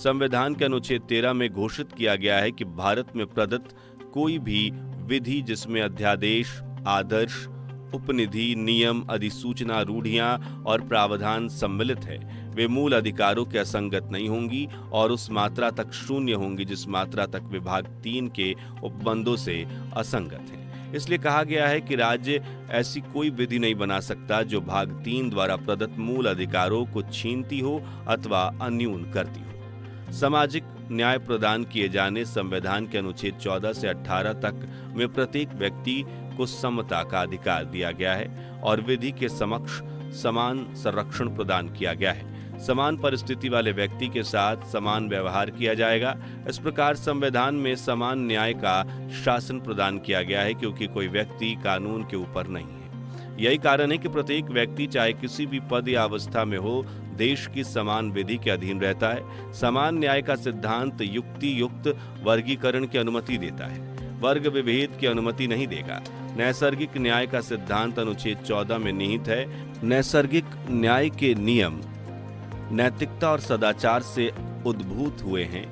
संविधान के अनुच्छेद 13 में घोषित किया गया है कि भारत में प्रदत्त कोई भी विधि जिसमें अध्यादेश, आदर्श, उपनिधि, नियम, अधिसूचना, रूढ़ियां और प्रावधान सम्मिलित है, वे मूल अधिकारों के असंगत नहीं होंगी और उस मात्रा तक शून्य होंगी जिस मात्रा तक विभाग 3 के उपबंधों से असंगत है। इसलिए कहा गया है कि राज्य ऐसी कोई विधि नहीं बना सकता जो भाग 3 द्वारा प्रदत्त मूल अधिकारों को छीनती हो अथवा अन्यून करती हो। सामाजिक न्याय प्रदान किए जाने संविधान के अनुच्छेद 14 से 18 तक में प्रत्येक व्यक्ति को समता का अधिकार दिया गया है और विधि के समक्ष समान संरक्षण प्रदान किया गया है। समान परिस्थिति वाले व्यक्ति के साथ समान व्यवहार किया जाएगा। इस प्रकार संविधान में समान न्याय का शासन प्रदान किया गया है क्योंकि कोई व्यक्ति कानून के ऊपर नहीं है। यही कारण है कि प्रत्येक व्यक्ति चाहे किसी भी पद या अवस्था में हो, देश की समान विधि के अधीन रहता है। समान न्याय का सिद्धांत युक्ति युक्त वर्गीकरण की अनुमति देता है, वर्ग विभेद की अनुमति नहीं देगा। नैसर्गिक न्याय का सिद्धांत अनुच्छेद 14 में निहित है। नैसर्गिक न्याय के नियम नैतिकता और सदाचार से उद्भूत हुए हैं,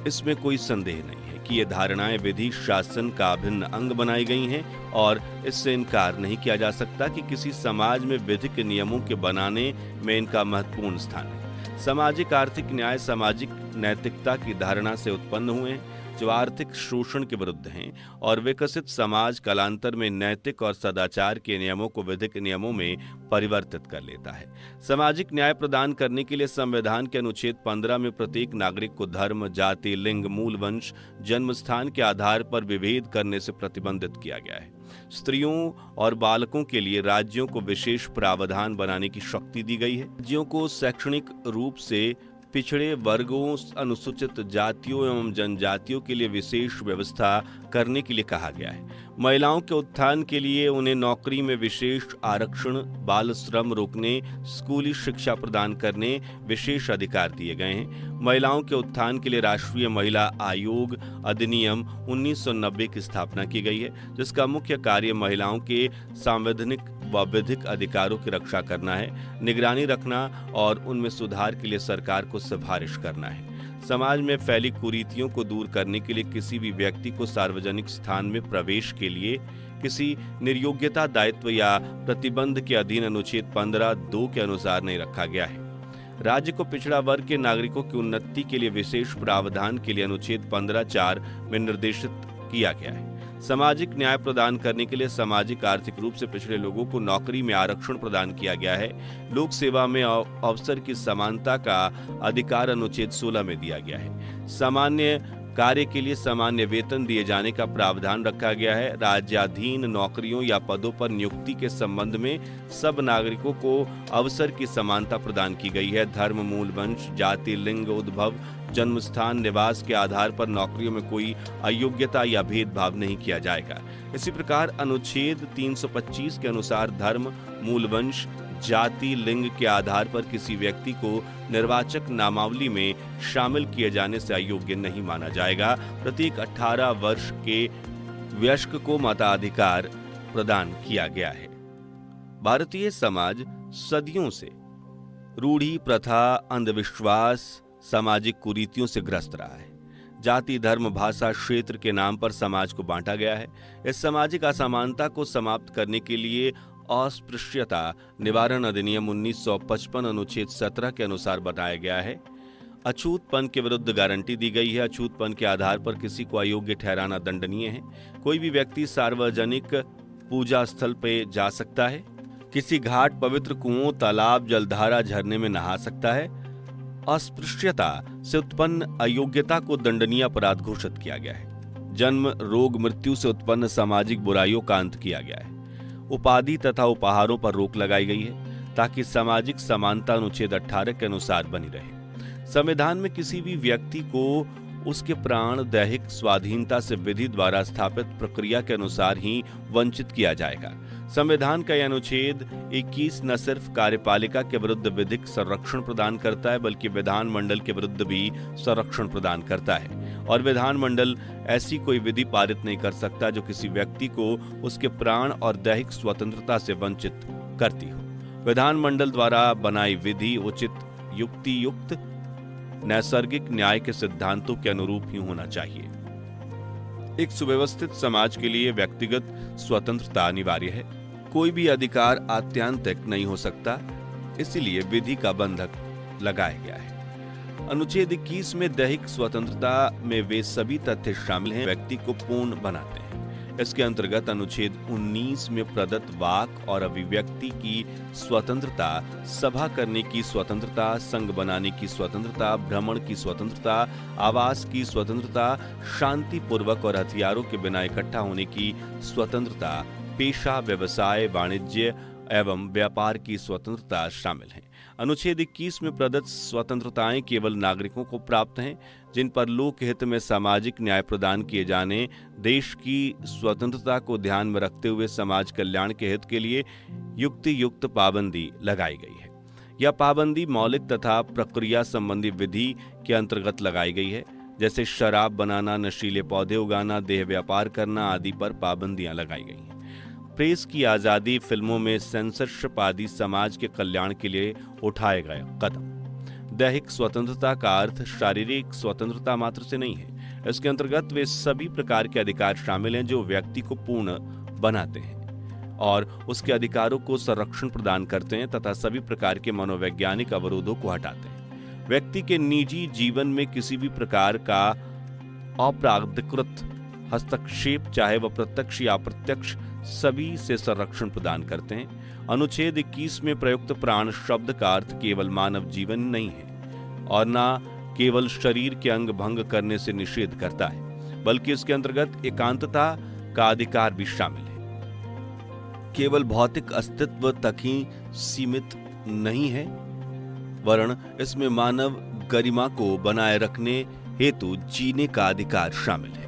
इसमें कोई संदेह नहीं है कि ये धारणाएं विधि शासन का अभिन्न अंग बनाई गई हैं और इससे इनकार नहीं किया जा सकता कि किसी समाज में विधिक नियमों के बनाने में इनका महत्वपूर्ण स्थान है। सामाजिक आर्थिक न्याय सामाजिक नैतिकता की धारणा से उत्पन्न हुए हैं जो आर्थिक शोषण के विरुद्ध हैं और विकसित समाज कालांतर में नैतिक और सदाचार के नियमों को विधिक नियमों में परिवर्तित कर लेता है। सामाजिक न्याय प्रदान करने के लिए संविधान के अनुच्छेद 15 में प्रत्येक नागरिक को धर्म, जाति, लिंग, मूल वंश, जन्म स्थान के आधार पर विभेद करने से प्रतिबंधित किया गया है। स्त्रियों और बालकों के लिए राज्यों को विशेष प्रावधान बनाने की शक्ति दी गई है। राज्यों को शैक्षणिक रूप से पिछड़े वर्गों, अनुसूचित जातियों एवं जनजातियों के लिए विशेष व्यवस्था करने के लिए कहा गया है। महिलाओं के उत्थान के लिए उन्हें नौकरी में विशेष आरक्षण, बाल श्रम रोकने, स्कूली शिक्षा प्रदान करने विशेष अधिकार दिए गए हैं। महिलाओं के उत्थान के लिए राष्ट्रीय महिला आयोग अधिनियम 1990 की स्थापना की गई है, जिसका मुख्य कार्य महिलाओं के संवैधानिक व विधिक अधिकारों की रक्षा करना है, निगरानी रखना और उनमें सुधार के लिए सरकार को सिफारिश करना है। समाज में फैली कुरीतियों को दूर करने के लिए किसी भी व्यक्ति को सार्वजनिक स्थान में प्रवेश के लिए किसी निर्योग्यता, दायित्व या प्रतिबंध के अधीन अनुच्छेद 15(2) के अनुसार नहीं रखा गया है। राज्य को पिछड़ा वर्ग के नागरिकों की उन्नति के लिए विशेष प्रावधान के लिए अनुच्छेद 15(4) में निर्देशित किया गया है। सामाजिक न्याय प्रदान करने के लिए सामाजिक आर्थिक रूप से पिछड़े लोगों को नौकरी में आरक्षण प्रदान किया गया है। लोक सेवा में अवसर की समानता का अधिकार अनुच्छेद 16 में दिया गया है। सामान्य कार्य के लिए सामान्य वेतन दिए जाने का प्रावधान रखा गया है। राज्याधीन नौकरियों या पदों पर नियुक्ति के संबंध में सब नागरिकों को अवसर की समानता प्रदान की गई है। धर्म, मूल वंश, जाति, लिंग, उद्भव, जन्म स्थान, निवास के आधार पर नौकरियों में कोई अयोग्यता या भेदभाव नहीं किया जाएगा। इसी प्रकार अनुच्छेद 325 के अनुसार धर्म, मूल वंश, जाति, लिंग के आधार पर किसी व्यक्ति को निर्वाचक नामावली में शामिल किए जाने से अयोग्य नहीं माना जाएगा। प्रत्येक 18 वर्ष के वयस्क को मताधिकार प्रदान किया गया है। भारतीय समाज सदियों से रूढ़ी, प्रथा, अंधविश्वास, सामाजिक कुरीतियों से ग्रस्त रहा है। जाति, धर्म, भाषा, क्षेत्र के नाम पर समाज को बांटा गया है। इस सामाजिक असमानता को समाप्त करने के लिए अस्पृश्यता निवारण अधिनियम 1955 अनुच्छेद 17 के अनुसार बताया गया है। अछूतपन के विरुद्ध गारंटी दी गई है। अछूतपन के आधार पर किसी को अयोग्य ठहराना दंडनीय है। कोई भी व्यक्ति सार्वजनिक पूजा स्थल पे जा सकता है, किसी घाट, पवित्र कुओं, तालाब, जलधारा, झरने में नहा सकता है। अस्पृश्यता से उत्पन्न अयोग्यता को दंडनीय अपराध घोषित किया गया है। जन्म, रोग, मृत्यु से उत्पन्न सामाजिक बुराइयों का अंत किया गया है। उपाधि तथा उपहारों पर रोक लगाई गई है ताकि सामाजिक समानता अनुच्छेद 18 के अनुसार बनी रहे। संविधान में किसी भी व्यक्ति को उसके प्राण, दैहिक स्वाधीनता से विधि द्वारा स्थापित प्रक्रिया के अनुसार ही वंचित किया जाएगा। संविधान का यह अनुच्छेद 21 न सिर्फ कार्यपालिका के विरुद्ध विधिक संरक्षण प्रदान करता है बल्कि विधानमंडल के विरुद्ध भी संरक्षण प्रदान करता है और विधानमंडल ऐसी कोई विधि पारित नहीं कर सकता जो किसी व्यक्ति को उसके प्राण और दैहिक स्वतंत्रता से वंचित करती हो। विधानमंडल द्वारा बनाई विधि उचित, युक्ति युक्त, नैसर्गिक न्याय के सिद्धांतों के अनुरूप ही होना चाहिए। एक सुव्यवस्थित समाज के लिए व्यक्तिगत स्वतंत्रता अनिवार्य है। कोई भी अधिकार आत्यांतिक नहीं हो सकता, इसीलिए विधि का बंधक लगाया गया है। अनुच्छेद 21 में दैहिक स्वतंत्रता में वे सभी तथ्य शामिल हैं व्यक्ति को पूर्ण बनाते हैं। इसके अंतर्गत अनुच्छेद 19 में प्रदत्त वाक और अभिव्यक्ति की स्वतंत्रता, सभा करने की स्वतंत्रता, संघ बनाने की स्वतंत्रता, भ्रमण की स्वतंत्रता, आवास की स्वतंत्रता, शांतिपूर्वक और हथियारों के बिना इकट्ठा होने की स्वतंत्रता, पेशा, व्यवसाय, वाणिज्य एवं व्यापार की स्वतंत्रता शामिल है। अनुच्छेद 21 में प्रदत्त स्वतंत्रताएं केवल नागरिकों को प्राप्त हैं, जिन पर लोक हित में सामाजिक न्याय प्रदान किए जाने, देश की स्वतंत्रता को ध्यान में रखते हुए समाज कल्याण के हित के लिए युक्त पाबंदी लगाई गई है। यह पाबंदी मौलिक तथा प्रक्रिया संबंधी विधि के अंतर्गत लगाई गई है, जैसे शराब बनाना, नशीले पौधे उगाना, देह व्यापार करना आदि पर पाबंदियां लगाई गई हैं। प्रेस की आजादी, फिल्मों में सेंसरशिप आदि समाज के कल्याण के लिए उठाए गए कदम। दैहिक स्वतंत्रता का अर्थ शारीरिक स्वतंत्रता मात्र से नहीं है। इसके अंतर्गत वे सभी प्रकार के अधिकार शामिल हैं जो व्यक्ति को पूर्ण बनाते हैं और उसके अधिकारों को संरक्षण प्रदान करते हैं तथा सभी प्रकार के मनोवैज्ञानिक अवरोधों को हटाते हैं। व्यक्ति के निजी जीवन में किसी भी प्रकार का अपराधिकृत हस्तक्षेप, चाहे वह प्रत्यक्ष या अप्रत्यक्ष, सभी से संरक्षण प्रदान करते हैं। अनुच्छेद 21 में प्रयुक्त प्राण शब्द का अर्थ केवल मानव जीवन नहीं है और न केवल शरीर के अंग भंग करने से निषेध करता है, बल्कि इसके अंतर्गत एकांतता का अधिकार भी शामिल है। केवल भौतिक अस्तित्व तक ही सीमित नहीं है, वरन इसमें मानव गरिमा को बनाए रखने हेतु जीने का अधिकार शामिल है।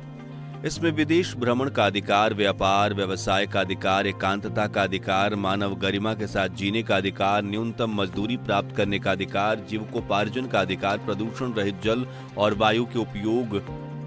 इसमें विदेश भ्रमण का अधिकार, व्यापार व्यवसाय का अधिकार, एकांतता का अधिकार, मानव गरिमा के साथ जीने का अधिकार, न्यूनतम मजदूरी प्राप्त करने का अधिकार, जीविकोपार्जन का अधिकार, प्रदूषण रहित जल और वायु के उपयोग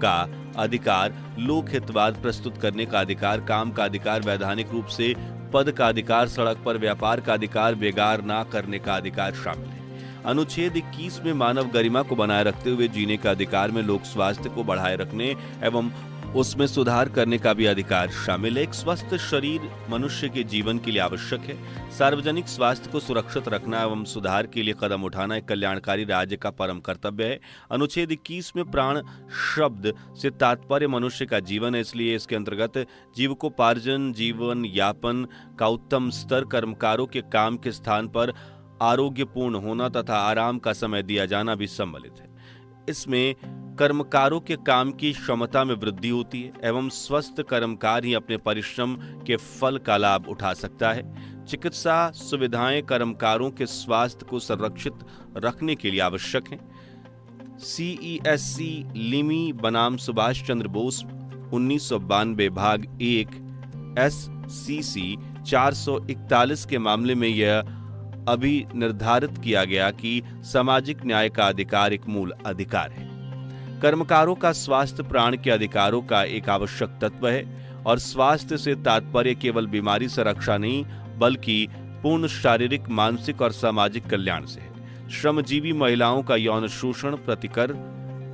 का अधिकार, लोक हितवाद प्रस्तुत करने का अधिकार, काम का अधिकार, वैधानिक रूप से पद का अधिकार, सड़क पर व्यापार का अधिकार, बेगार ना करने का अधिकार शामिल है। अनुच्छेद 21 में मानव गरिमा को बनाए रखते हुए जीने का अधिकार में लोक स्वास्थ्य को बढ़ाए रखने एवं उसमें सुधार करने का भी अधिकार शामिल है। एक स्वस्थ शरीर मनुष्य के जीवन के लिए आवश्यक है। सार्वजनिक स्वास्थ्य को सुरक्षित रखना एवं सुधार के लिए कदम उठाना एक कल्याणकारी राज्य का परम कर्तव्य है। अनुच्छेद 21 में प्राण शब्द से तात्पर्य मनुष्य का जीवन है, इसलिए इसके अंतर्गत जीविकोपार्जन, जीवन यापन का उत्तम स्तर, कर्मकारों के काम के स्थान पर आरोग्यपूर्ण होना तथा आराम का समय दिया जाना भी सम्मिलित है। इसमें कर्मकारों के काम की क्षमता में वृद्धि होती है एवं स्वस्थ कर्मकार ही अपने परिश्रम के फल का लाभ उठा सकता है। चिकित्सा सुविधाएं कर्मकारों के स्वास्थ्य को संरक्षित रखने के लिए आवश्यक हैं। CESC लिमी बनाम सुभाष चंद्र बोस 1992 भाग 1 SCC 441 के मामले में यह अभी निर्धारित किया गया कि सामाजिक न्याय का अधिकार एक मूल अधिकार है। कर्मकारों का स्वास्थ्य प्राण के अधिकारों का एक आवश्यक तत्व है और स्वास्थ्य से तात्पर्य केवल बीमारी से रक्षा नहीं बल्कि पूर्ण शारीरिक, मानसिक और सामाजिक कल्याण से है। श्रमजीवी महिलाओं का यौन शोषण, प्रतिकर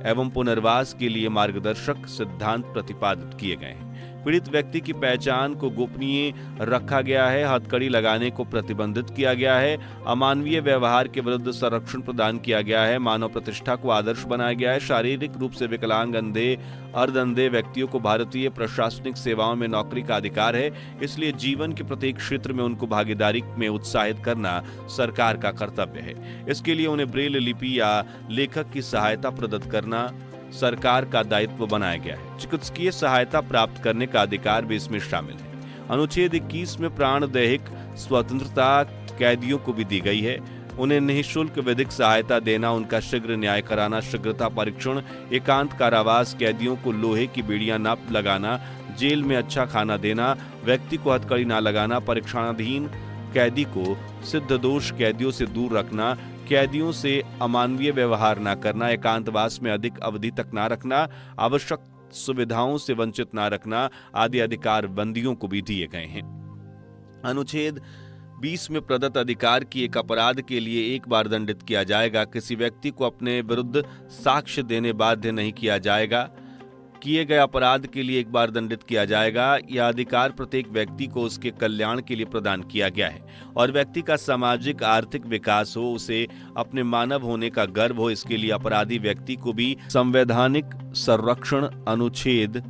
एवं पुनर्वास के लिए मार्गदर्शक सिद्धांत प्रतिपादित किए गए हैं। पीड़ित व्यक्ति की पहचान को गोपनीय रखा गया है, हथकड़ी लगाने को प्रतिबंधित किया गया है, अमानवीय व्यवहार के विरुद्ध संरक्षण प्रदान किया गया है, मानव प्रतिष्ठा को आदर्श बनाया गया है। शारीरिक रूप से विकलांग, अंधे, अर्धअंधे व्यक्तियों को भारतीय प्रशासनिक सेवाओं में नौकरी का अधिकार है, इसलिए जीवन के प्रत्येक क्षेत्र में उनको भागीदारी में उत्साहित करना सरकार का कर्तव्य है। इसके लिए उन्हें ब्रेल लिपि या लेखक की सहायता प्रदत्त करना सरकार का दायित्व बनाया गया है। चिकित्सकीय सहायता प्राप्त करने का अधिकार भी इसमें शामिल है। अनुच्छेद 21 में प्राण दैहिक स्वतंत्रता कैदियों को भी दी गई है। उन्हें निःशुल्क विधिक सहायता देना, उनका शीघ्र न्याय कराना, शीघ्रता परीक्षण, एकांत कारावास, कैदियों को लोहे की बेड़ियां न लगाना, जेल में अच्छा खाना देना, व्यक्ति को हथकड़ी न लगाना, परीक्षणाधीन कैदी को सिद्ध दोष कैदियों से दूर रखना, कैदियों से अमानवीय व्यवहार न करना, एकांतवास में अधिक अवधि तक न रखना, आवश्यक सुविधाओं से वंचित न रखना आदि अधिकार बंदियों को भी दिए गए हैं। अनुच्छेद 20 में प्रदत्त अधिकार की एक अपराध के लिए एक बार दंडित किया जाएगा। किसी व्यक्ति को अपने विरुद्ध साक्ष्य देने बाध्य नहीं किया जाएगा। किए गए अपराध के लिए एक बार दंडित किया जाएगा। यह अधिकार प्रत्येक व्यक्ति को उसके कल्याण के लिए प्रदान किया गया है और व्यक्ति का सामाजिक आर्थिक विकास हो, उसे अपने मानव होने का गर्व हो, इसके लिए अपराधी व्यक्ति को भी संवैधानिक संरक्षण अनुच्छेद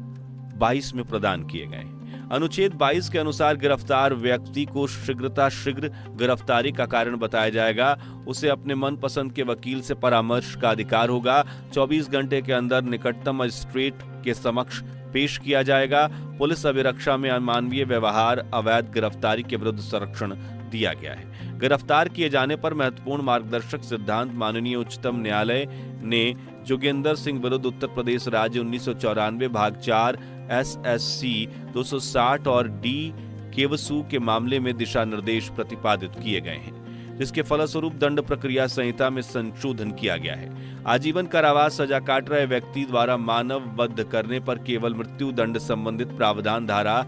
22 में प्रदान किए गए हैं। अनुच्छेद 22 के अनुसार गिरफ्तार व्यक्ति को शीघ्र गिरफ्तारी का कारण बताया जाएगा। उसे अपने मनपसंद के वकील से परामर्श का अधिकार होगा। 24 घंटे के अंदर निकटतम मजिस्ट्रेट के समक्ष पेश किया जाएगा। पुलिस अभिरक्षा में अमानवीय व्यवहार, अवैध गिरफ्तारी के विरुद्ध संरक्षण दिया गया है। गिरफ्तार किए जाने पर महत्वपूर्ण मार्गदर्शक सिद्धांत माननीय उच्चतम न्यायालय ने जोगेंद्र सिंह विरुद्ध उत्तर प्रदेश राज्य 1994 भाग 4 SSC 260 और D केवसू के मामले में दिशा निर्देश प्रतिपादित किए गए हैं, जिसके फलस्वरूप दंड प्रक्रिया संहिता में संशोधन किया गया है। आजीवन कारावास सजा काट रहे व्यक्ति द्वारा मानव वध करने पर केवल मृत्यु दंड संबंधित प्रावधान धारा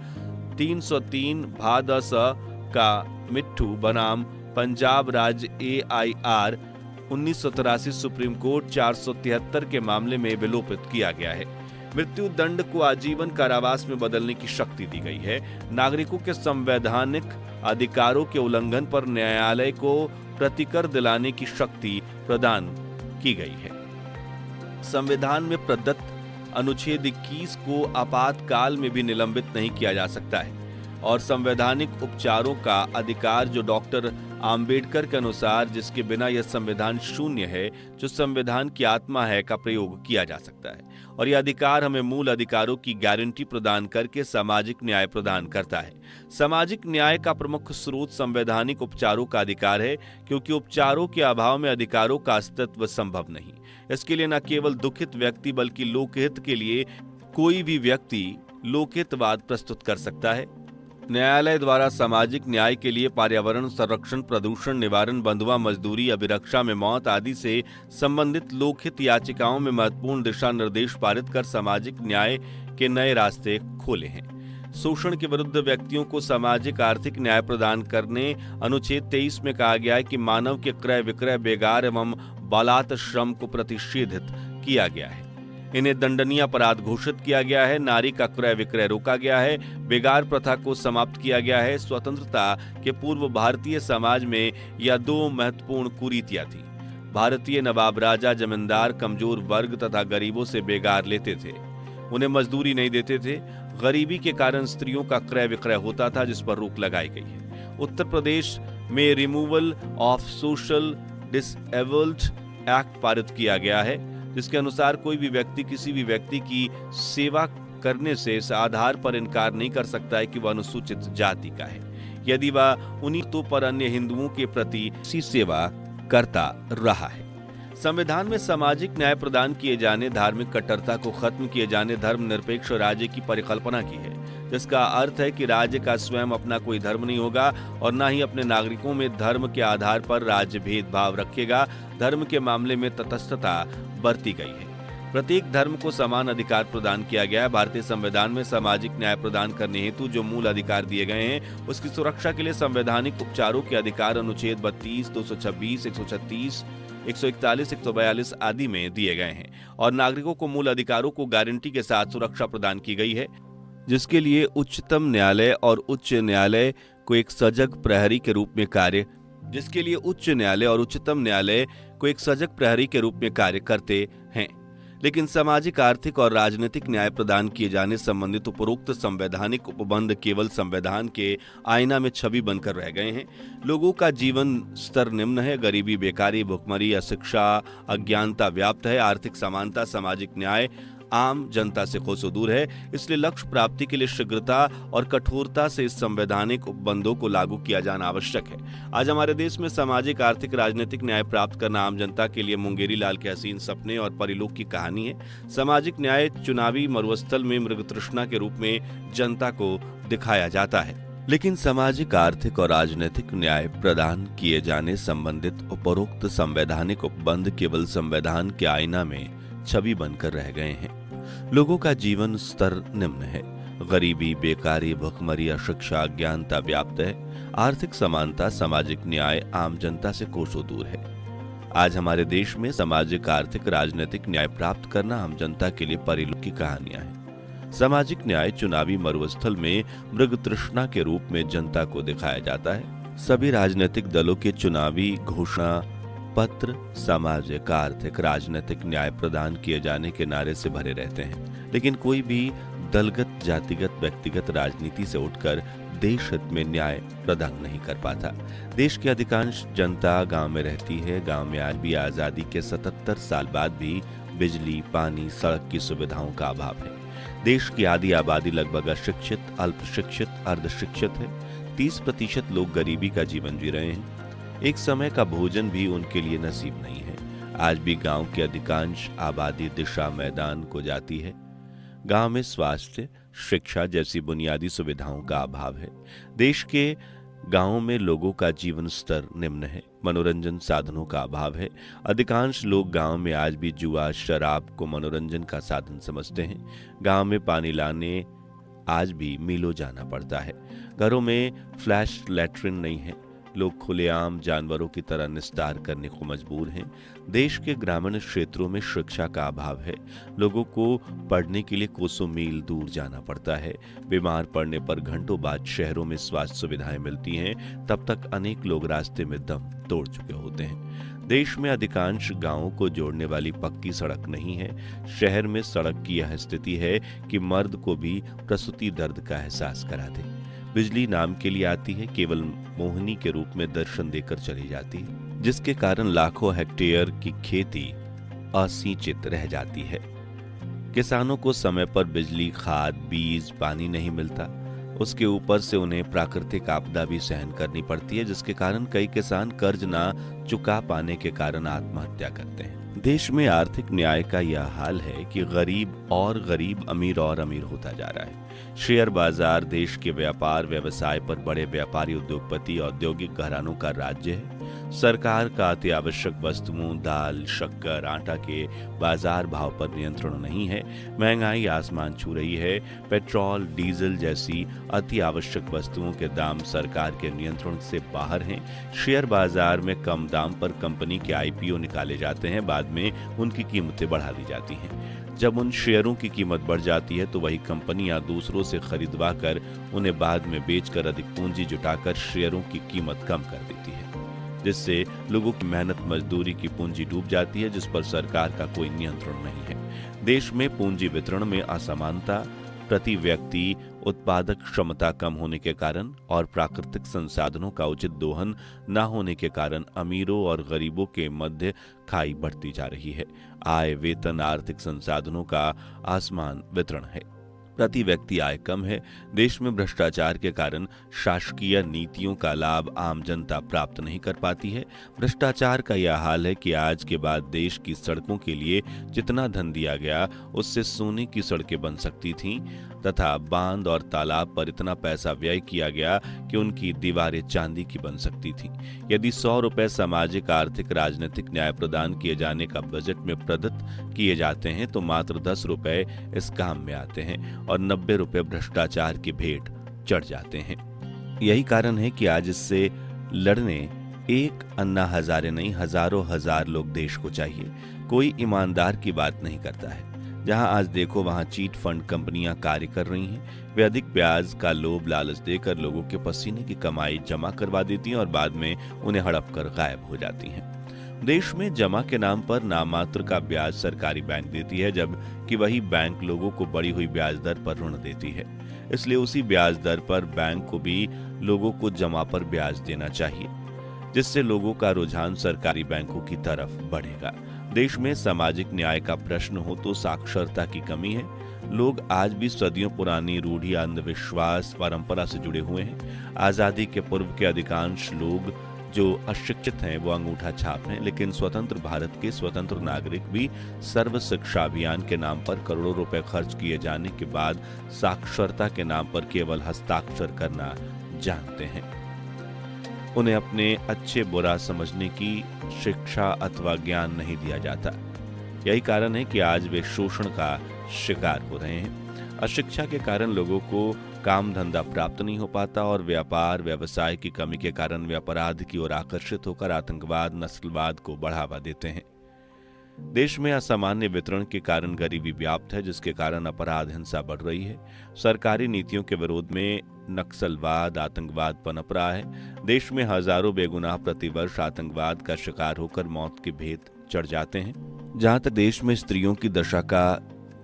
303 भादस का मिट्ठू बनाम पंजाब राज्य AIR 1983 सुप्रीम कोर्ट 473 के मामले में विलोपित किया गया है। मृत्यु दंड को आजीवन कारावास में बदलने की शक्ति दी गई है। नागरिकों के संवैधानिक अधिकारों के उल्लंघन पर न्यायालय को प्रतिकर दिलाने की शक्ति प्रदान की गई है। संविधान में प्रदत्त अनुच्छेद 21 को आपातकाल में भी निलंबित नहीं किया जा सकता है और संवैधानिक उपचारों का अधिकार जो डॉक्टर आम्बेडकर के अनुसार जिसके बिना यह संविधान शून्य है, जो संविधान की आत्मा है, का प्रयोग किया जा सकता है और यह अधिकार हमें मूल अधिकारों की गारंटी प्रदान करके सामाजिक न्याय प्रदान करता है। सामाजिक न्याय का प्रमुख स्रोत संवैधानिक उपचारों का अधिकार है, क्योंकि उपचारों के अभाव में अधिकारों का अस्तित्व संभव नहीं। इसके लिए न केवल दुखित व्यक्ति बल्कि लोकहित के लिए कोई भी व्यक्ति लोकहितवाद प्रस्तुत कर सकता है। न्यायालय द्वारा सामाजिक न्याय के लिए पर्यावरण संरक्षण, प्रदूषण निवारण, बंधुआ मजदूरी, अभिरक्षा में मौत आदि से संबंधित लोकहित याचिकाओं में महत्वपूर्ण दिशा निर्देश पारित कर सामाजिक न्याय के नए रास्ते खोले हैं। शोषण के विरुद्ध व्यक्तियों को सामाजिक आर्थिक न्याय प्रदान करने अनुच्छेद 23 में कहा गया है कि मानव के क्रय विक्रय, बेगार एवं बालात श्रम को प्रतिषेधित किया गया है। इन्हें दंडनीय अपराध घोषित किया गया है। नारी का क्रय विक्रय रोका गया है। बेगार प्रथा को समाप्त किया गया है। स्वतंत्रता के पूर्व भारतीय समाज में यह दो महत्वपूर्ण कुरीतियां थी। भारतीय नवाब राजा जमींदार कमजोर वर्ग तथा गरीबों से बेगार लेते थे, उन्हें मजदूरी नहीं देते थे। गरीबी के कारण स्त्रियों का क्रय विक्रय होता था, जिस पर रोक लगाई गई है। उत्तर प्रदेश में removal of social disabled act पारित किया गया है, जिसके अनुसार कोई भी व्यक्ति किसी भी व्यक्ति की सेवा करने से इस आधार पर इनकार नहीं कर सकता है कि वह अनुसूचित जाति का है, यदि वह उन्हीं तो पर अन्य हिंदुओं के प्रति सी सेवा करता रहा है। संविधान में सामाजिक न्याय प्रदान किए जाने, धार्मिक कट्टरता को खत्म किए जाने, धर्मनिरपेक्ष राज्य की परिकल्पना की है, जिसका अर्थ है कि राज्य का स्वयं अपना कोई धर्म नहीं होगा और न ही अपने नागरिकों में धर्म के आधार पर राज्य भेदभाव रखेगा। धर्म के मामले में तटस्थता बरती गई है। प्रत्येक धर्म को समान अधिकार प्रदान किया गया है। भारतीय संविधान में सामाजिक न्याय प्रदान करने हेतु जो मूल अधिकार दिए गए हैं, उसकी सुरक्षा के लिए संवैधानिक उपचारों के अधिकार अनुच्छेद 32, 226, 136, 141, 142 आदि में दिए गए हैं और नागरिकों को मूल अधिकारों को गारंटी के साथ सुरक्षा प्रदान की गई है, जिसके लिए उच्चतम न्यायालय और उच्च न्यायालय को एक सजग प्रहरी के रूप में कार्य करते हैं। लेकिन सामाजिक, आर्थिक और राजनीतिक न्याय प्रदान किए जाने संबंधित उपरोक्त संवैधानिक उपबंध केवल संविधान के आईना में छवि बनकर रह गए हैं। लोगों का जीवन स्तर निम्न है, गरीबी, बेकारी, भुखमरी, अशिक्षा, अज्ञानता व्याप्त है, आर्थिक समानता, सामाजिक न्याय आम जनता से कोसों दूर है। इसलिए लक्ष्य प्राप्ति के लिए शीघ्रता और कठोरता से इस संवैधानिक उपबंधों को लागू किया जाना आवश्यक है। आज हमारे देश में सामाजिक, आर्थिक, राजनीतिक न्याय प्राप्त करना आम जनता के लिए मुंगेरी लाल के हसीन सपने और परिलोक की कहानी है। सामाजिक न्याय चुनावी मरुस्थल में मृग तृष्णा के रूप में जनता को दिखाया जाता है, लेकिन सामाजिक, आर्थिक और राजनीतिक न्याय प्रदान किए जाने संबंधित उपरोक्त संवैधानिक उपबंध केवल संविधान के आईना में छवि बनकर रह गए हैं। लोगों का जीवन स्तर निम्न है, गरीबी, बेकारी, भुखमरी, अशिक्षा, अज्ञानता व्याप्त है। आर्थिक समानता, सामाजिक न्याय आम जनता से कोसों दूर है। आज हमारे देश में सामाजिक, आर्थिक, राजनीतिक न्याय प्राप्त करना आम जनता के लिए परिलोक की कहानियां हैं। सामाजिक न्याय चुनावी मरुस्थल में मृग तृष्णा के रूप में जनता को दिखाया जाता है। सभी राजनीतिक दलों के चुनावी घोषणा पत्र सामाजिक, आर्थिक, राजनीतिक न्याय प्रदान किए जाने के नारे से भरे रहते हैं, लेकिन कोई भी दलगत, जातिगत, व्यक्तिगत राजनीति से उठकर देश हित में न्याय प्रदान नहीं कर पाता। देश की अधिकांश जनता गांव में रहती है। गांव में आज भी आजादी के 77 साल बाद भी बिजली, पानी, सड़क की सुविधाओं का अभाव है। देश की आधी आबादी लगभग अशिक्षित, अल्प शिक्षित, अर्धशिक्षित है। 30% लोग गरीबी का जीवन जी रहे हैं। एक समय का भोजन भी उनके लिए नसीब नहीं है। आज भी गांव की अधिकांश आबादी दिशा मैदान को जाती है। गांव में स्वास्थ्य, शिक्षा जैसी बुनियादी सुविधाओं का अभाव है। देश के गांवों में लोगों का जीवन स्तर निम्न है। मनोरंजन साधनों का अभाव है। अधिकांश लोग गांव में आज भी जुआ, शराब को मनोरंजन का साधन समझते हैं। गांव में पानी लाने आज भी मीलों जाना पड़ता है। घरों में फ्लैश लैट्रिन नहीं है। लोग खुलेआम जानवरों की तरह निस्तार करने को मजबूर हैं। देश के ग्रामीण क्षेत्रों में शिक्षा का अभाव है। लोगों को पढ़ने के लिए कोसों मील दूर जाना पड़ता है। बीमार पड़ने पर घंटों बाद शहरों में स्वास्थ्य सुविधाएं मिलती हैं, तब तक अनेक लोग रास्ते में दम तोड़ चुके होते हैं। देश में अधिकांश गांवों को जोड़ने वाली पक्की सड़क नहीं है। शहर में सड़क की यह स्थिति है कि मर्द को भी प्रसूति दर्द का एहसास करा दे। बिजली नाम के लिए आती है, केवल मोहिनी के रूप में दर्शन देकर चली जाती है, जिसके कारण लाखों हेक्टेयर की खेती असिंचित रह जाती है। किसानों को समय पर बिजली, खाद, बीज, पानी नहीं मिलता। उसके ऊपर से उन्हें प्राकृतिक आपदा भी सहन करनी पड़ती है, जिसके कारण कई किसान कर्ज ना चुका पाने के कारण आत्महत्या करते हैं। देश में आर्थिक न्याय का यह हाल है कि गरीब और गरीब, अमीर और अमीर होता जा रहा है। शेयर बाजार देश के व्यापार व्यवसाय पर बड़े व्यापारी, उद्योगपति, औद्योगिक घरानों का राज्य है। सरकार का अति आवश्यक वस्तुओं, दाल, शक्कर, आटा के बाजार भाव पर नियंत्रण नहीं है। महंगाई आसमान छू रही है। पेट्रोल, डीजल जैसी अति आवश्यक वस्तुओं के दाम सरकार के नियंत्रण से बाहर हैं। शेयर बाजार में कम दाम पर कंपनी के आईपीओ निकाले जाते हैं, बाद में उनकी कीमतें बढ़ा दी जाती हैं। जब उन शेयरों की कीमत बढ़ जाती है तो वही कंपनियां दूसरों से खरीदवा कर उन्हें बाद में बेचकर अधिक पूंजी जुटाकर शेयरों की कीमत कम कर देती है, जिससे लोगों की मेहनत मजदूरी की पूंजी डूब जाती है, जिस पर सरकार का कोई नियंत्रण नहीं है। देश में पूंजी वितरण में असमानता, प्रति व्यक्ति उत्पादक क्षमता कम होने के कारण और प्राकृतिक संसाधनों का उचित दोहन न होने के कारण अमीरों और गरीबों के मध्य खाई बढ़ती जा रही है। आय, वेतन, आर्थिक संसाधनों का आसमान वितरण है। प्रति व्यक्ति आय कम है। देश में भ्रष्टाचार के कारण शासकीय नीतियों का लाभ आम जनता प्राप्त नहीं कर पाती है। भ्रष्टाचार का यह हाल है कि आज के बाद देश की सड़कों के लिए जितना धन दिया गया, उससे सोने की सड़कें बन सकती थीं, तथा बांध और तालाब पर इतना पैसा व्यय किया गया कि उनकी दीवारें चांदी की बन सकती थीं। यदि 100 रुपए सामाजिक, आर्थिक, राजनीतिक न्याय प्रदान किए जाने का बजट में प्रदत्त किए जाते हैं तो मात्र 10 रुपए इस काम में आते हैं और 90 रुपए भ्रष्टाचार की भेंट चढ़ जाते हैं। यही कारण है कि आज इससे लड़ने एक अन्ना हजारे नहीं, हजारों हजार लोग देश को चाहिए। कोई ईमानदार की बात नहीं करता है। जहां आज देखो वहां चीट फंड कंपनियां कार्य कर रही हैं। वे अधिक ब्याज का लोभ लालच देकर लोगों के पसीने की कमाई जमा करवा देती हैं और बाद में उन्हें हड़प कर गायब हो जाती हैं। देश में जमा के नाम पर नाममात्र का ब्याज सरकारी बैंक देती है, जबकि वही बैंक लोगों को बढ़ी हुई ब्याज दर पर ऋण देती है। इसलिए उसी ब्याज दर पर बैंक को भी लोगों को जमा पर ब्याज देना चाहिए, जिससे लोगों का रुझान सरकारी बैंकों की तरफ बढ़ेगा। देश में सामाजिक न्याय का प्रश्न हो तो साक्षरता की कमी है। लोग आज भी सदियों पुरानी रूढ़ी, अंधविश्वास, परंपरा से जुड़े हुए हैं। आजादी के पूर्व के अधिकांश लोग जो अशिक्षित हैं वो अंगूठा छाप हैं, लेकिन स्वतंत्र भारत के स्वतंत्र नागरिक भी सर्व शिक्षा अभियान के नाम पर करोड़ों रुपए खर्च किए जाने के बाद साक्षरता के नाम पर केवल हस्ताक्षर करना जानते हैं। उन्हें अपने अच्छे बुरा समझने की शिक्षा अथवा ज्ञान नहीं दिया जाता। यही कारण है कि आज वे शोषण का शिकार हो रहे हैं। अशिक्षा के कारण लोगों को काम धंधा प्राप्त नहीं हो पाता और व्यापार व्यवसाय की कमी के कारण वे अपराध की ओर आकर्षित होकर आतंकवाद नस्लवाद को बढ़ावा देते हैं। देश में असामान्य वितरण के कारण गरीबी व्याप्त है, जिसके कारण अपराध हिंसा बढ़ रही है। सरकारी नीतियों के विरोध में नक्सलवाद आतंकवाद पनप रहा है। देश में हजारों बेगुनाह प्रतिवर्ष आतंकवाद का शिकार होकर मौत के भेद चढ़ जाते हैं। जहां तक देश में स्त्रियों की दशा का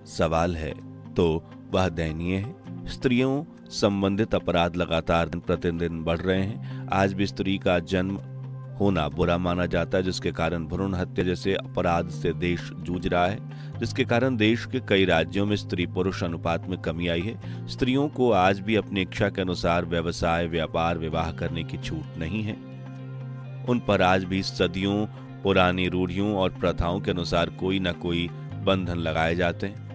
सवाल है तो वह दयनीय है। स्त्रियों संबंधित अपराध लगातार दिन प्रतिदिन बढ़ रहे हैं। आज भी स्त्री का जन्म होना बुरा माना जाता है, जिसके कारण भ्रूण हत्या जैसे अपराध से देश जूझ रहा है, जिसके कारण देश के कई राज्यों में स्त्री पुरुष अनुपात में कमी आई है। स्त्रियों को आज भी अपनी इच्छा के अनुसार व्यवसाय व्यापार विवाह करने की छूट नहीं है। उन पर आज भी सदियों पुरानी रूढ़ियों और प्रथाओं के अनुसार कोई न कोई बंधन लगाए जाते हैं।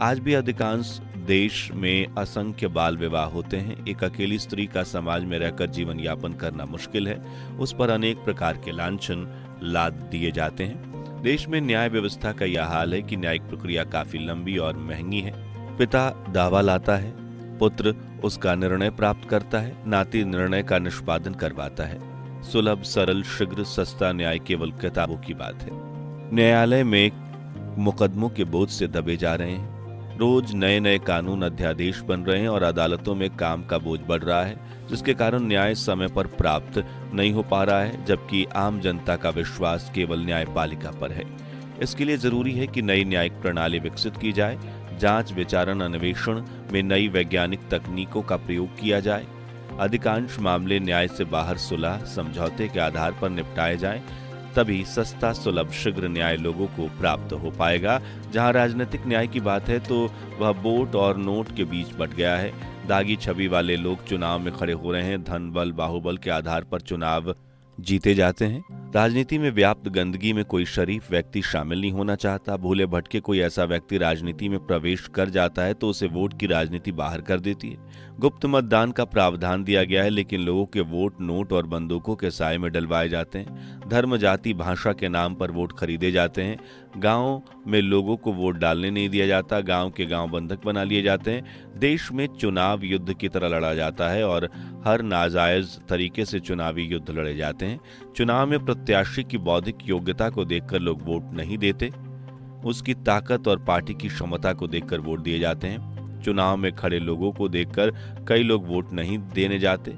आज भी अधिकांश देश में असंख्य बाल विवाह होते हैं। एक अकेली स्त्री का समाज में रहकर जीवन यापन करना मुश्किल है। उस पर अनेक प्रकार के लांछन लाद दिए जाते हैं। देश में न्याय व्यवस्था का यह हाल है कि न्यायिक प्रक्रिया काफी लंबी और महंगी है। पिता दावा लाता है, पुत्र उसका निर्णय प्राप्त करता है, नाती निर्णय का निष्पादन करवाता है। सुलभ सरल शीघ्र सस्ता न्याय केवल किताबों की बात है। न्यायालय में मुकदमों के बोझ से दबे जा रहे हैं। रोज नए नए कानून अध्यादेश बन रहे हैं और अदालतों में काम का बोझ बढ़ रहा है, जिसके कारण न्याय समय पर प्राप्त नहीं हो पा रहा है, जबकि आम जनता का विश्वास केवल न्यायपालिका पर है। इसके लिए जरूरी है कि नई न्यायिक प्रणाली विकसित की जाए। जांच विचारण अन्वेषण में नई वैज्ञानिक तकनीकों का प्रयोग किया जाए। अधिकांश मामले न्याय से बाहर सुलह समझौते के आधार पर निपटाए जाएं। तभी सस्ता सुलभ शीघ्र न्याय लोगों को प्राप्त हो पाएगा। जहां राजनीतिक न्याय की बात है तो वह वोट और नोट के बीच बट गया है। दागी छवि वाले लोग चुनाव में खड़े हो रहे हैं। धन बल बाहुबल के आधार पर चुनाव जीते जाते हैं। राजनीति में व्याप्त गंदगी में कोई शरीफ व्यक्ति शामिल नहीं होना चाहता। भूले भटके कोई ऐसा व्यक्ति राजनीति में प्रवेश कर जाता है तो उसे वोट की राजनीति बाहर कर देती है। गुप्त मतदान का प्रावधान दिया गया है, लेकिन लोगों के वोट नोट और बंदूकों के साए में डलवाए जाते हैं। धर्म जाति भाषा के नाम पर वोट खरीदे जाते हैं। गांव में लोगों को वोट डालने नहीं दिया जाता। गांव के गांव बंधक बना लिए जाते हैं। देश में चुनाव युद्ध की तरह लड़ा जाता है और हर नाजायज तरीके से चुनावी युद्ध लड़े जाते हैं। चुनाव में प्रत्याशी की बौद्धिक योग्यता को देखकर लोग वोट नहीं देते, उसकी ताकत और पार्टी की क्षमता को देखकर वोट दिए जाते हैं। चुनाव में खड़े लोगों को देखकर कई लोग वोट नहीं देने जाते।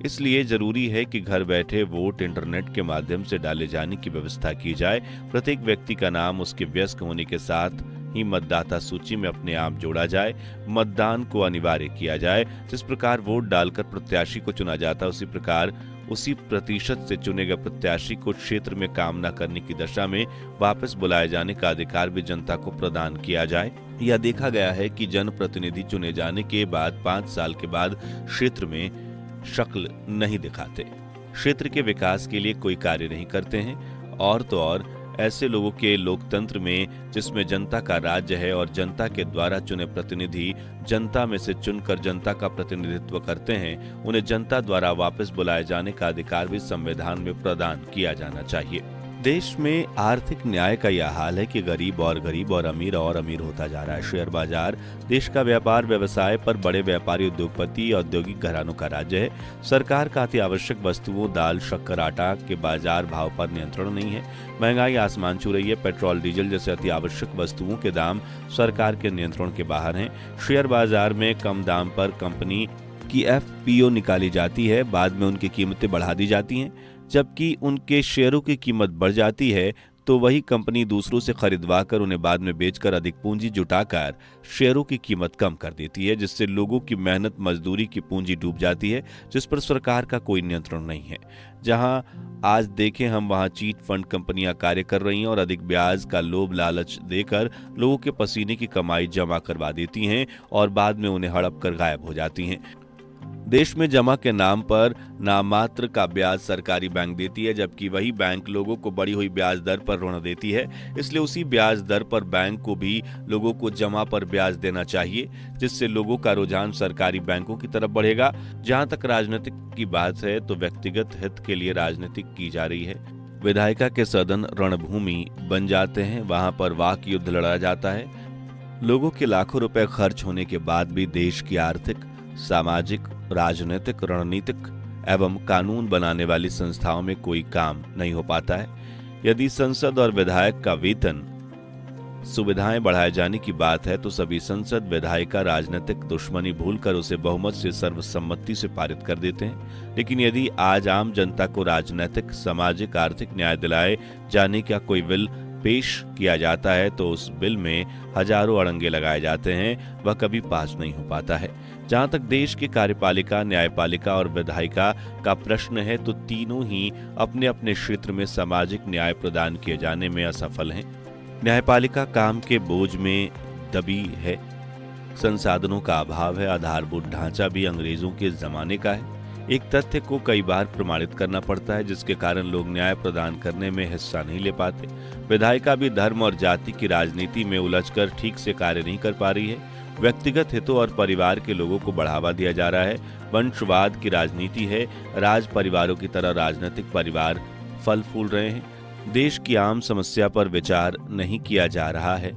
इसलिए जरूरी है कि घर बैठे वोट इंटरनेट के माध्यम से डाले जाने की व्यवस्था की जाए। प्रत्येक व्यक्ति का नाम उसके वयस्क होने के साथ ही मतदाता सूची में अपने आप जोड़ा जाए। मतदान को अनिवार्य किया जाए। जिस प्रकार वोट डालकर प्रत्याशी को चुना जाता है, उसी प्रकार उसी प्रतिशत से चुने गए प्रत्याशी को क्षेत्र में काम न करने की दशा में वापस बुलाए जाने का अधिकार भी जनता को प्रदान किया जाए। यह देखा गया है कि जनप्रतिनिधि चुने जाने के बाद 5 साल के बाद क्षेत्र में शक्ल नहीं दिखाते, क्षेत्र के विकास के लिए कोई कार्य नहीं करते हैं। और तो और ऐसे लोगों के लोकतंत्र में जिसमें जनता का राज्य है और जनता के द्वारा चुने प्रतिनिधि जनता में से चुनकर जनता का प्रतिनिधित्व करते हैं, उन्हें जनता द्वारा वापस बुलाए जाने का अधिकार भी संविधान में प्रदान किया जाना चाहिए। देश में आर्थिक न्याय का यह हाल है कि गरीब और अमीर होता जा रहा है। शेयर बाजार देश का व्यापार व्यवसाय पर बड़े व्यापारी उद्योगपति औद्योगिक घरानों का राज्य है। सरकार का अति आवश्यक वस्तुओं दाल शक्कर आटा के बाजार भाव पर नियंत्रण नहीं है। महंगाई आसमान छू रही है। पेट्रोल डीजल जैसे अति आवश्यक वस्तुओं के दाम सरकार के नियंत्रण के बाहर हैं। शेयर बाजार में कम दाम पर कंपनी की FPO निकाली जाती है, बाद में उनकी कीमतें बढ़ा दी जाती हैं। जबकि उनके शेयरों की कीमत बढ़ जाती है तो वही कंपनी दूसरों से खरीदवा कर उन्हें बाद में बेचकर अधिक पूंजी जुटाकर शेयरों की कीमत कम कर देती है, जिससे लोगों की मेहनत मजदूरी की पूंजी डूब जाती है, जिस पर सरकार का कोई नियंत्रण नहीं है। जहां आज देखें हम, वहां चीट फंड कंपनियां कार्य कर रही हैं और अधिक ब्याज का लोभ लालच देकर लोगों के पसीने की कमाई जमा करवा देती हैं और बाद में उन्हें हड़प कर गायब हो जाती हैं। देश में जमा के नाम पर नामात्र का ब्याज सरकारी बैंक देती है, जबकि वही बैंक लोगों को बढ़ी हुई ब्याज दर पर ऋण देती है। इसलिए उसी ब्याज दर पर बैंक को भी लोगों को जमा पर ब्याज देना चाहिए, जिससे लोगों का रुझान सरकारी बैंकों की तरफ बढ़ेगा। जहां तक राजनीतिक की बात है तो व्यक्तिगत हित के लिए राजनीति की जा रही है। विधायिका के सदन रणभूमि बन जाते हैं, वहां पर वाक युद्ध लड़ा जाता है। लोगों के लाखों रुपए खर्च होने के बाद भी देश की आर्थिक, सामाजिक, राजनीतिक, रणनीतिक एवं कानून बनाने वाली संस्थाओं में कोई काम नहीं हो पाता है। यदि संसद और विधायक का वेतन, सुविधाएं बढ़ाए जाने की बात है तो सभी संसद विधायिका राजनीतिक दुश्मनी भूलकर उसे बहुमत से सर्वसम्मति से पारित कर देते हैं। लेकिन यदि आज आम जनता को राजनीतिक, सामाजिक, आर्थिक न्याय दिलाए जाने का कोई बिल पेश किया जाता है तो उस बिल में हजारों अड़ंगे लगाए जाते हैं, वह कभी पास नहीं हो पाता है। जहां तक देश की कार्यपालिका, न्यायपालिका और विधायिका का प्रश्न है तो तीनों ही अपने अपने क्षेत्र में सामाजिक न्याय प्रदान किए जाने में असफल हैं। न्यायपालिका काम के बोझ में दबी है, संसाधनों का अभाव है, आधारभूत ढांचा भी अंग्रेजों के जमाने का है। एक तथ्य को कई बार प्रमाणित करना पड़ता है जिसके कारण लोग न्याय प्रदान करने में हिस्सा नहीं ले पाते। विधायिका भी धर्म और जाति की राजनीति में उलझकर ठीक से कार्य नहीं कर पा रही है। व्यक्तिगत हितों और परिवार के लोगों को बढ़ावा दिया जा रहा है। वंशवाद की राजनीति है, राज परिवारों की तरह राजनीतिक परिवार फल फूल रहे हैं। देश की आम समस्या पर विचार नहीं किया जा रहा है।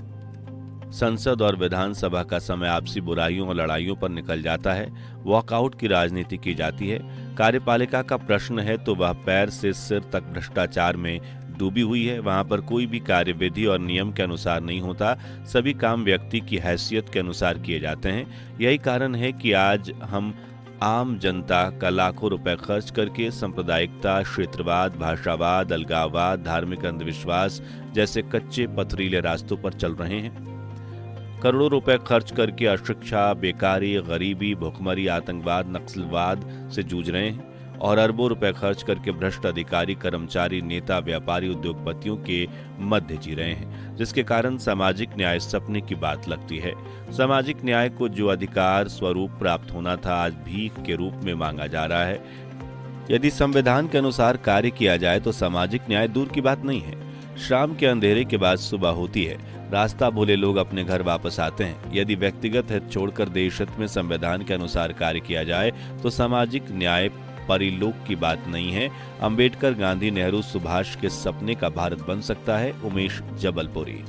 संसद और विधानसभा का समय आपसी बुराइयों और लड़ाइयों पर निकल जाता है। वॉकआउट की राजनीति की जाती है। कार्यपालिका का प्रश्न है तो वह पैर से सिर तक भ्रष्टाचार में डूबी हुई है। वहां पर कोई भी कार्य विधि और नियम के अनुसार नहीं होता। सभी काम व्यक्ति की हैसियत के अनुसार किए जाते हैं। यही कारण है कि आज हम आम जनता का लाखों रुपए खर्च करके सांप्रदायिकता, क्षेत्रवाद, भाषावाद, अलगाववाद, धार्मिक अंधविश्वास जैसे कच्चे पथरीले रास्तों पर चल रहे हैं। करोड़ों रुपए खर्च करके अशिक्षा, बेकारी, गरीबी, भुखमरी, आतंकवाद, नक्सलवाद से जूझ रहे हैं और अरबों रुपए खर्च करके भ्रष्ट अधिकारी, कर्मचारी, नेता, व्यापारी, उद्योगपतियों के मध्य जी रहे हैं, जिसके कारण सामाजिक न्याय सपने की बात लगती है। सामाजिक न्याय को जो अधिकार स्वरूप प्राप्त होना था आज भीख के रूप में मांगा जा रहा है। यदि संविधान के अनुसार कार्य किया जाए तो सामाजिक न्याय दूर की बात नहीं है। शाम के अंधेरे के बाद सुबह होती है, रास्ता भूले लोग अपने घर वापस आते हैं। यदि व्यक्तिगत हित छोड़कर देश हित में संविधान के अनुसार कार्य किया जाए तो सामाजिक न्याय परिलोक की बात नहीं है। अंबेडकर, गांधी, नेहरू, सुभाष के सपने का भारत बन सकता है। उमेश जबलपुरी।